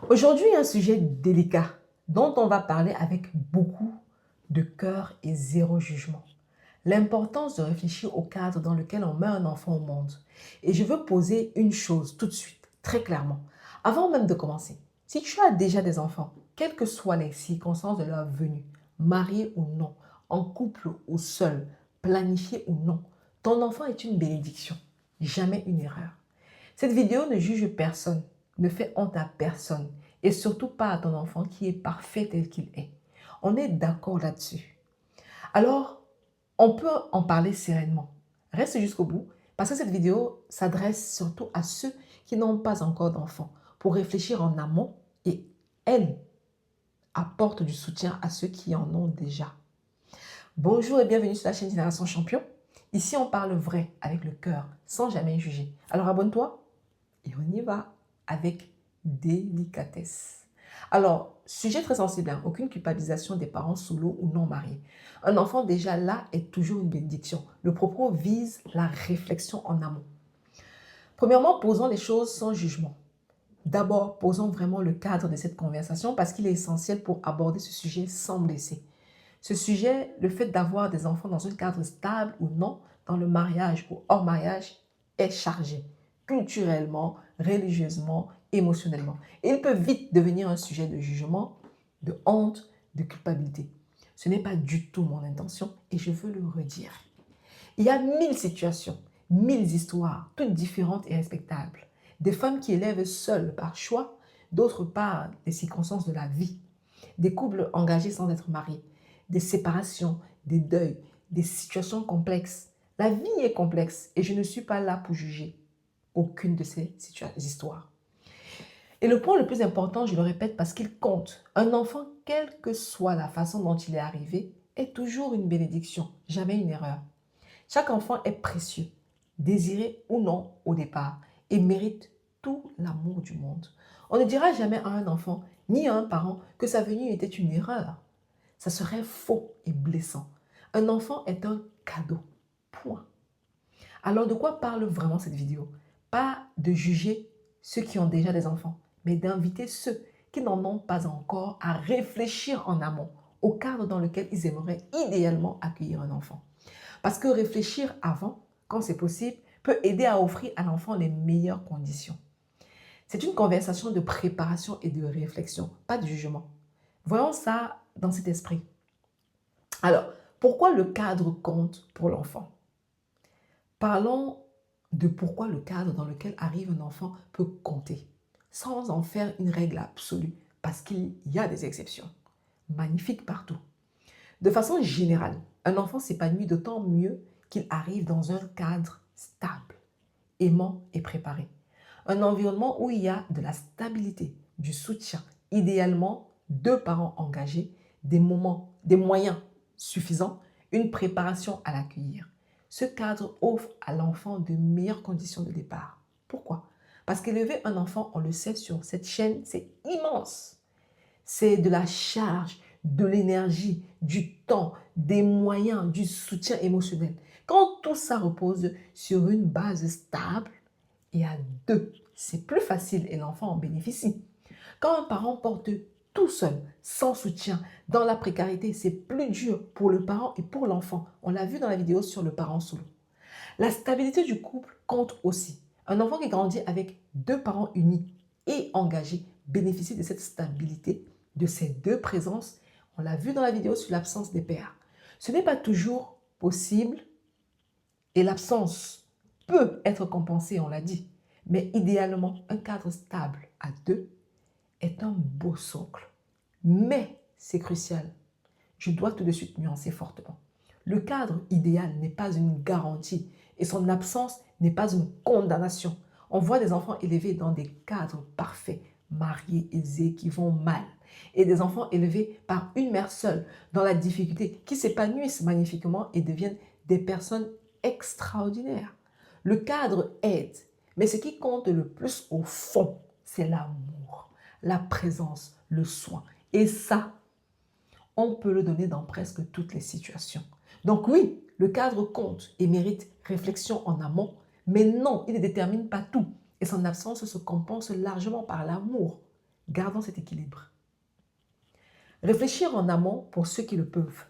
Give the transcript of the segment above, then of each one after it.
Aujourd'hui, un sujet délicat dont on va parler avec beaucoup de cœur et zéro jugement. L'importance de réfléchir au cadre dans lequel on met un enfant au monde. Et je veux poser une chose tout de suite, très clairement, avant même de commencer. Si tu as déjà des enfants, quelles que soient les circonstances de leur venue, marié ou non, en couple ou seul, planifié ou non, ton enfant est une bénédiction, jamais une erreur. Cette vidéo ne juge personne, ne fait honte à personne et surtout pas à ton enfant qui est parfait tel qu'il est. On est d'accord là-dessus. Alors, on peut en parler sereinement. Reste jusqu'au bout parce que cette vidéo s'adresse surtout à ceux qui n'ont pas encore d'enfants pour réfléchir en amont et elle apporte du soutien à ceux qui en ont déjà. Bonjour et bienvenue sur la chaîne Génération Champion. Ici, on parle vrai avec le cœur sans jamais juger. Alors abonne-toi et on y va avec délicatesse. Alors, sujet très sensible, hein, aucune culpabilisation des parents solo ou non mariés. Un enfant déjà là est toujours une bénédiction. Le propos vise la réflexion en amont. Premièrement, posons les choses sans jugement. D'abord, posons vraiment le cadre de cette conversation parce qu'il est essentiel pour aborder ce sujet sans blesser. Ce sujet, le fait d'avoir des enfants dans un cadre stable ou non, dans le mariage ou hors mariage, est chargé culturellement, religieusement, émotionnellement. Et il peut vite devenir un sujet de jugement, de honte, de culpabilité. Ce n'est pas du tout mon intention et je veux le redire. Il y a 1000 situations, 1000 histoires, toutes différentes et respectables. Des femmes qui élèvent seules par choix, d'autres par des circonstances de la vie. Des couples engagés sans être mariés, des séparations, des deuils, des situations complexes. La vie est complexe et je ne suis pas là pour juger aucune de ces histoires. Et le point le plus important, je le répète parce qu'il compte, un enfant, quelle que soit la façon dont il est arrivé, est toujours une bénédiction, jamais une erreur. Chaque enfant est précieux, désiré ou non au départ, et mérite tout l'amour du monde. On ne dira jamais à un enfant, ni à un parent, que sa venue était une erreur. Ça serait faux et blessant. Un enfant est un cadeau. Point. Alors de quoi parle vraiment cette vidéo? Pas de juger ceux qui ont déjà des enfants, mais d'inviter ceux qui n'en ont pas encore à réfléchir en amont au cadre dans lequel ils aimeraient idéalement accueillir un enfant. Parce que réfléchir avant, quand c'est possible, peut aider à offrir à l'enfant les meilleures conditions. C'est une conversation de préparation et de réflexion, pas de jugement. Voyons ça dans cet esprit. Alors, pourquoi le cadre compte pour l'enfant? Parlons de pourquoi le cadre dans lequel arrive un enfant peut compter, sans en faire une règle absolue, parce qu'il y a des exceptions. Magnifiques partout. De façon générale, un enfant s'épanouit d'autant mieux qu'il arrive dans un cadre stable, aimant et préparé. Un environnement où il y a de la stabilité, du soutien, idéalement deux parents engagés, des moyens suffisants, une préparation à l'accueillir. Ce cadre offre à l'enfant de meilleures conditions de départ. Pourquoi? Parce qu'élever un enfant, on le sait sur cette chaîne, c'est immense. C'est de la charge, de l'énergie, du temps, des moyens, du soutien émotionnel. Quand tout ça repose sur une base stable et à deux, c'est plus facile et l'enfant en bénéficie. Quand un parent porte tout seul, sans soutien, dans la précarité, c'est plus dur pour le parent et pour l'enfant. On l'a vu dans la vidéo sur le parent solo. La stabilité du couple compte aussi. Un enfant qui grandit avec deux parents unis et engagés bénéficie de cette stabilité, de ces deux présences. On l'a vu dans la vidéo sur l'absence des pères. Ce n'est pas toujours possible et l'absence peut être compensée, on l'a dit. Mais idéalement, un cadre stable à deux est un beau socle. Mais c'est crucial. Je dois tout de suite nuancer fortement. Le cadre idéal n'est pas une garantie et son absence n'est pas une condamnation. On voit des enfants élevés dans des cadres parfaits, mariés, aisés, qui vont mal. Et des enfants élevés par une mère seule, dans la difficulté, qui s'épanouissent magnifiquement et deviennent des personnes extraordinaires. Le cadre aide, mais ce qui compte le plus au fond, c'est l'amour, la présence, le soin. Et ça, on peut le donner dans presque toutes les situations. Donc oui, le cadre compte et mérite réflexion en amont, mais non, il ne détermine pas tout et son absence se compense largement par l'amour Gardons cet équilibre. Réfléchir en amont pour ceux qui le peuvent.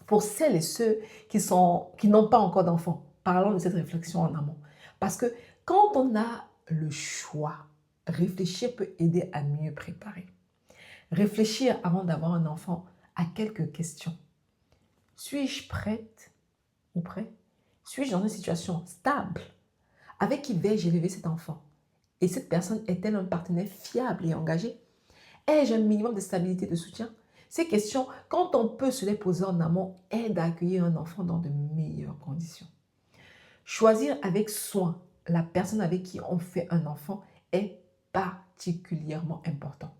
Pour celles et ceux qui n'ont pas encore d'enfants, parlons de cette réflexion en amont. Parce que quand on a le choix, réfléchir peut aider à mieux préparer. Réfléchir avant d'avoir un enfant à quelques questions. Suis-je prête ou prêt? Suis-je dans une situation stable? Avec qui vais-je élever cet enfant? Et cette personne est-elle un partenaire fiable et engagé? Ai-je un minimum de stabilité, de soutien? Ces questions, quand on peut se les poser en amont, aident à accueillir un enfant dans de meilleures conditions. Choisir avec soin la personne avec qui on fait un enfant est particulièrement important.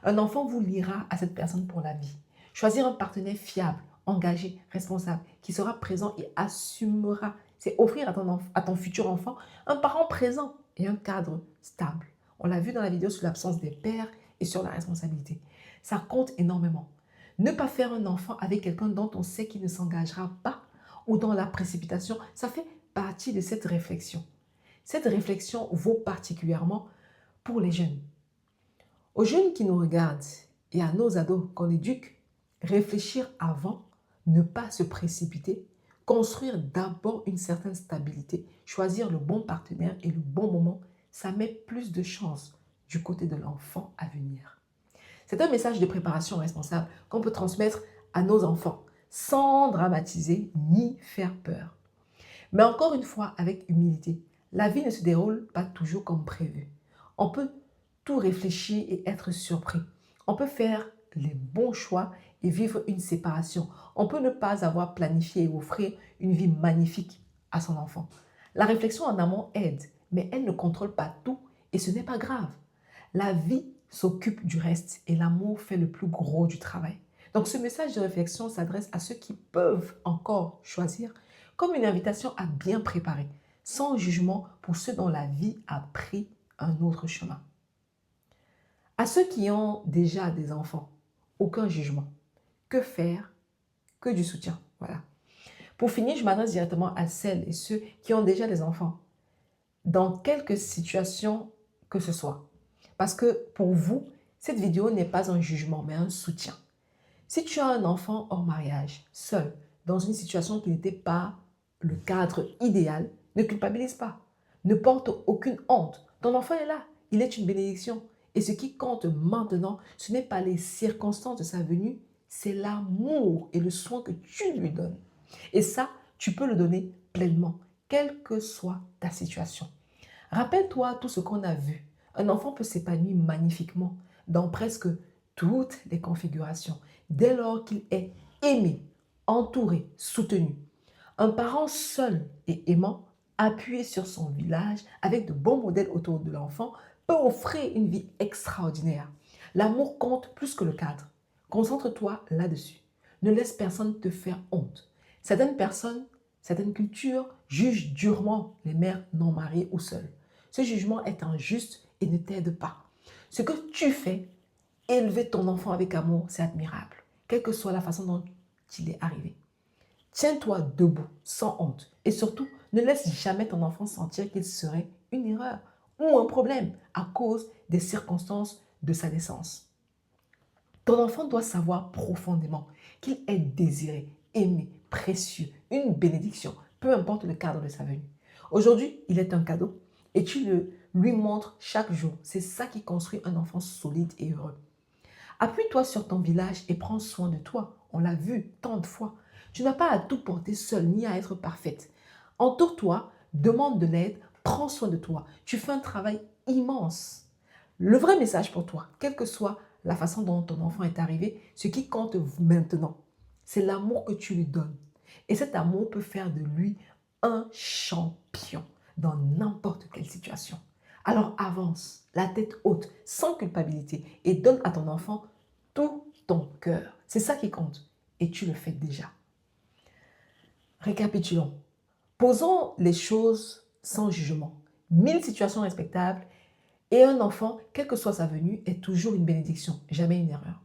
Un enfant vous liera à cette personne pour la vie. Choisir un partenaire fiable, engagé, responsable, qui sera présent et assumera. C'est offrir à ton futur enfant un parent présent et un cadre stable. On l'a vu dans la vidéo sur l'absence des pères et sur la responsabilité. Ça compte énormément. Ne pas faire un enfant avec quelqu'un dont on sait qu'il ne s'engagera pas ou dans la précipitation, ça fait partie de cette réflexion. Cette réflexion vaut particulièrement pour les jeunes. Aux jeunes qui nous regardent et à nos ados qu'on éduque, réfléchir avant, ne pas se précipiter, construire d'abord une certaine stabilité, choisir le bon partenaire et le bon moment, ça met plus de chance du côté de l'enfant à venir. C'est un message de préparation responsable qu'on peut transmettre à nos enfants sans dramatiser ni faire peur. Mais encore une fois, avec humilité, la vie ne se déroule pas toujours comme prévu. On peut tout réfléchir et être surpris. On peut faire les bons choix et vivre une séparation. On peut ne pas avoir planifié et offrir une vie magnifique à son enfant. La réflexion en amont aide, mais elle ne contrôle pas tout et ce n'est pas grave. La vie s'occupe du reste et l'amour fait le plus gros du travail. Donc ce message de réflexion s'adresse à ceux qui peuvent encore choisir comme une invitation à bien préparer, sans jugement pour ceux dont la vie a pris un autre chemin. À ceux qui ont déjà des enfants, aucun jugement. Que faire? Que du soutien. Voilà. Pour finir, je m'adresse directement à celles et ceux qui ont déjà des enfants, dans quelque situation que ce soit. Parce que pour vous, cette vidéo n'est pas un jugement, mais un soutien. Si tu as un enfant hors mariage, seul, dans une situation qui n'était pas le cadre idéal, ne culpabilise pas. Ne porte aucune honte. Ton enfant est là. Il est une bénédiction. Et ce qui compte maintenant, ce n'est pas les circonstances de sa venue, c'est l'amour et le soin que tu lui donnes. Et ça, tu peux le donner pleinement, quelle que soit ta situation. Rappelle-toi tout ce qu'on a vu. Un enfant peut s'épanouir magnifiquement dans presque toutes les configurations, dès lors qu'il est aimé, entouré, soutenu. Un parent seul et aimant, appuyé sur son village, avec de bons modèles autour de l'enfant, peut offrir une vie extraordinaire. L'amour compte plus que le cadre. Concentre-toi là-dessus. Ne laisse personne te faire honte. Certaines personnes, certaines cultures jugent durement les mères non mariées ou seules. Ce jugement est injuste et ne t'aide pas. Ce que tu fais, élever ton enfant avec amour, c'est admirable, quelle que soit la façon dont il est arrivé. Tiens-toi debout, sans honte. Et surtout, ne laisse jamais ton enfant sentir qu'il serait une erreur ou un problème à cause des circonstances de sa naissance. Ton enfant doit savoir profondément qu'il est désiré, aimé, précieux, une bénédiction, peu importe le cadre de sa venue. Aujourd'hui, il est un cadeau et tu le lui montres chaque jour. C'est ça qui construit un enfant solide et heureux. Appuie-toi sur ton village et prends soin de toi. On l'a vu tant de fois. Tu n'as pas à tout porter seul ni à être parfaite. Entoure-toi, demande de l'aide, prends soin de toi. Tu fais un travail immense. Le vrai message pour toi, quelle que soit la façon dont ton enfant est arrivé, ce qui compte maintenant, c'est l'amour que tu lui donnes. Et cet amour peut faire de lui un champion dans n'importe quelle situation. Alors avance, la tête haute, sans culpabilité et donne à ton enfant tout ton cœur. C'est ça qui compte et tu le fais déjà. Récapitulons. Posons les choses sans jugement. 1000 situations respectables et un enfant, quelle que soit sa venue, est toujours une bénédiction, jamais une erreur.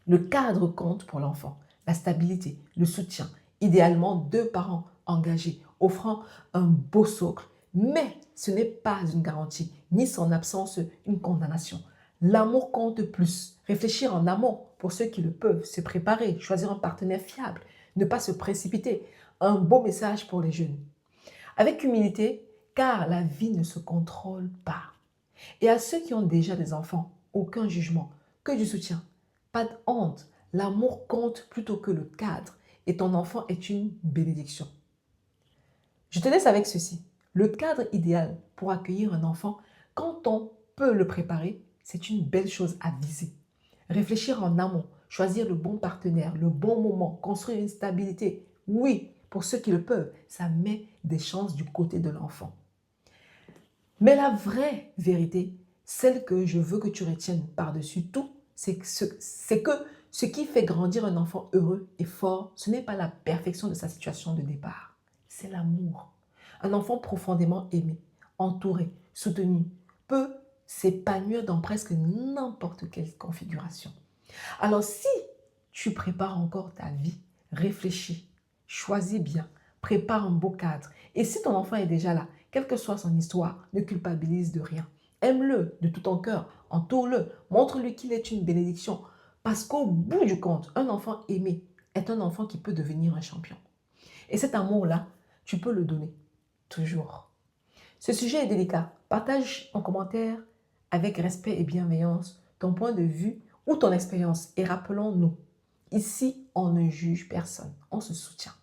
Le cadre compte pour l'enfant, la stabilité, le soutien, idéalement 2 parents engagés, offrant un beau socle, mais ce n'est pas une garantie, ni son absence une condamnation. L'amour compte plus. Réfléchir en amont pour ceux qui le peuvent, se préparer, choisir un partenaire fiable, ne pas se précipiter. Un beau message pour les jeunes. Avec humilité, car la vie ne se contrôle pas. Et à ceux qui ont déjà des enfants, aucun jugement, que du soutien. Pas de honte. L'amour compte plutôt que le cadre. Et ton enfant est une bénédiction. Je te laisse avec ceci. Le cadre idéal pour accueillir un enfant, quand on peut le préparer, c'est une belle chose à viser. Réfléchir en amont, choisir le bon partenaire, le bon moment, construire une stabilité. Oui, pour ceux qui le peuvent, ça met des chances du côté de l'enfant. Mais la vraie vérité, celle que je veux que tu retiennes par-dessus tout, c'est que ce qui fait grandir un enfant heureux et fort, ce n'est pas la perfection de sa situation de départ, c'est l'amour. Un enfant profondément aimé, entouré, soutenu, peut s'épanouir dans presque n'importe quelle configuration. Alors si tu prépares encore ta vie, réfléchis, choisis bien, prépare un beau cadre. Et si ton enfant est déjà là, quelle que soit son histoire, ne culpabilise de rien. Aime-le de tout ton cœur, entoure-le, montre-lui qu'il est une bénédiction. Parce qu'au bout du compte, un enfant aimé est un enfant qui peut devenir un champion. Et cet amour-là, tu peux le donner, toujours. Ce sujet est délicat. Partage en commentaire avec respect et bienveillance ton point de vue ou ton expérience. Et rappelons-nous, ici, on ne juge personne, on se soutient.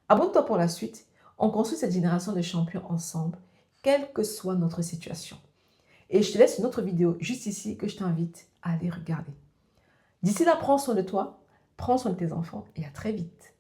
Abonne-toi pour la suite. On construit cette génération de champions ensemble, quelle que soit notre situation. Et je te laisse une autre vidéo juste ici que je t'invite à aller regarder. D'ici là, prends soin de toi, prends soin de tes enfants et à très vite.